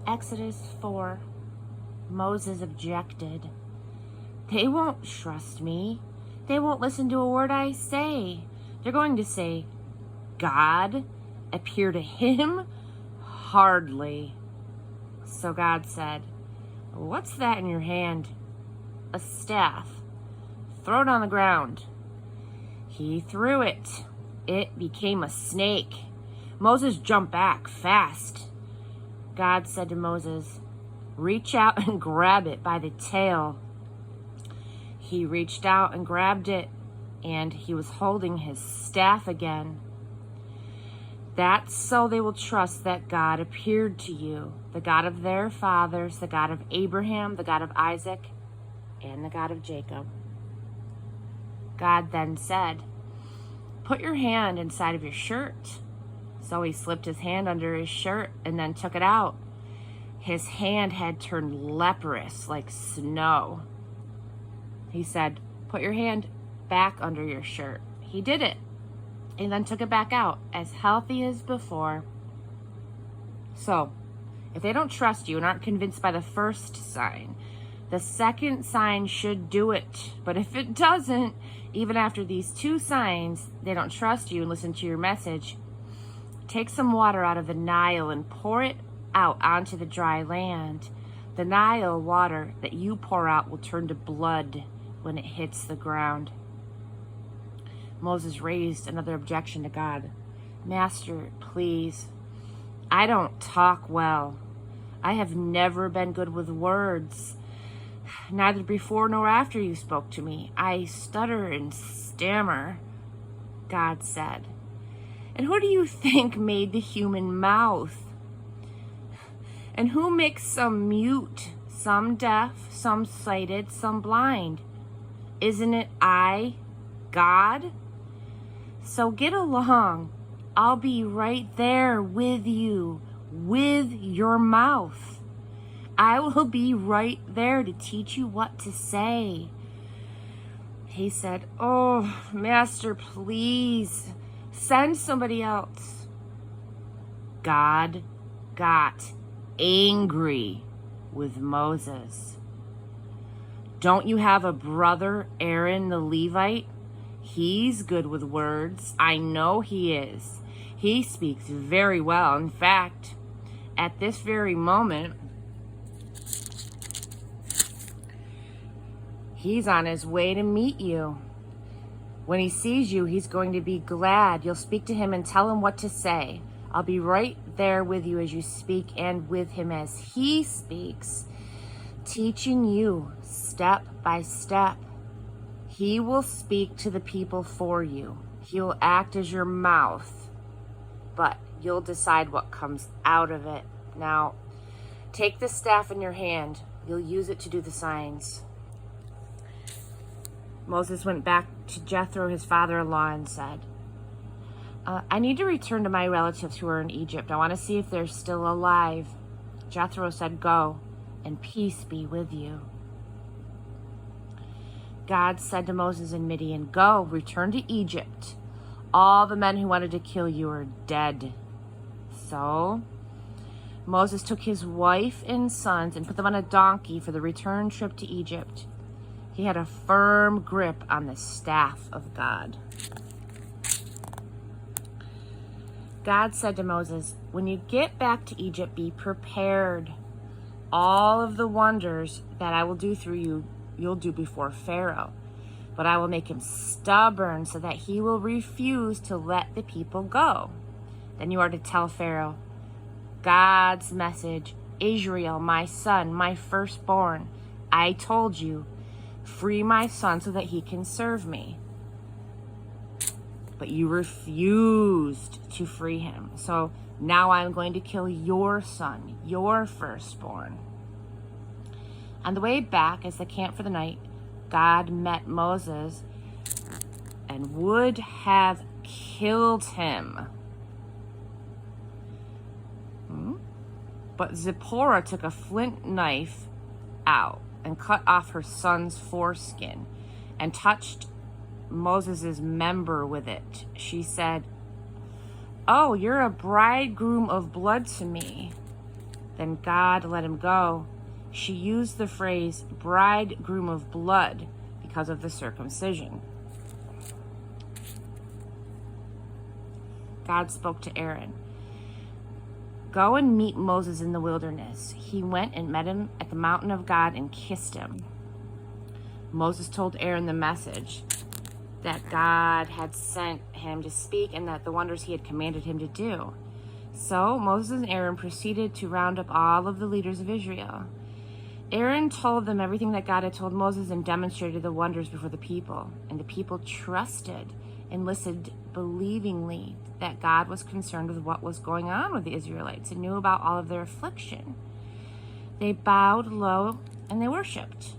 Exodus 4. Moses objected. They won't trust me. They won't listen to a word I say. They're going to say, God appear to him? Hardly. So God said, what's that in your hand? A staff. Throw it on the ground. He threw it. It became a snake. Moses jumped back fast. God said to Moses, reach out and grab it by the tail. He reached out and grabbed it, and he was holding his staff again. That's so they will trust that God appeared to you, the God of their fathers, the God of Abraham, the God of Isaac, and the God of Jacob. God then said, put your hand inside of your shirt. So he slipped his hand under his shirt and then took it out. His hand had turned leprous like snow. He said, put your hand back under your shirt. He did it and then took it back out, as healthy as before. So, if they don't trust you and aren't convinced by the first sign, the second sign should do it. But if it doesn't, even after these two signs, they don't trust you and listen to your message, take some water out of the Nile and pour it out onto the dry land. The Nile water that you pour out will turn to blood when it hits the ground. Moses raised another objection to God. Master, please, I don't talk well. I have never been good with words. Neither before nor after you spoke to me. I stutter and stammer. God said, and who do you think made the human mouth? And who makes some mute, some deaf, some sighted, some blind? Isn't it I, God? So get along. I'll be right there with you, with your mouth. I will be right there to teach you what to say. He said, oh, Master, please, send somebody else. God got angry with Moses. Don't you have a brother, Aaron the Levite? He's good with words. I know he is. He speaks very well. In fact, at this very moment, he's on his way to meet you. When he sees you, he's going to be glad. You'll speak to him and tell him what to say. I'll be right there with you as you speak and with him as he speaks, teaching you step by step. He will speak to the people for you. He will act as your mouth, but you'll decide what comes out of it. Now, take the staff in your hand. You'll use it to do the signs. Moses went back to Jethro, his father-in-law, and said, I need to return to my relatives who are in Egypt. I want to see if they're still alive. Jethro said, go, and peace be with you. God said to Moses and Midian, go, return to Egypt. All the men who wanted to kill you are dead. So Moses took his wife and sons and put them on a donkey for the return trip to Egypt. He had a firm grip on the staff of God. God said to Moses, when you get back to Egypt, be prepared. All of the wonders that I will do through you, you'll do before Pharaoh. But I will make him stubborn so that he will refuse to let the people go. Then you are to tell Pharaoh, God's message, Israel, my son, my firstborn, I told you, free my son so that he can serve me. But you refused to free him. So now I'm going to kill your son, your firstborn. On the way back, as they camped for the night, God met Moses and would have killed him. But Zipporah took a flint knife out and cut off her son's foreskin and touched Moses' member with it. She said, oh, you're a bridegroom of blood to me. Then God let him go. She used the phrase bridegroom of blood because of the circumcision. God spoke to Aaron. Go and meet Moses in the wilderness. He went and met him at the mountain of God and kissed him. Moses told Aaron the message that God had sent him to speak and that the wonders he had commanded him to do. So Moses and Aaron proceeded to round up all of the leaders of Israel. Aaron told them everything that God had told Moses and demonstrated the wonders before the people. And the people trusted and listened believingly that God was concerned with what was going on with the Israelites and knew about all of their affliction. They bowed low and they worshiped.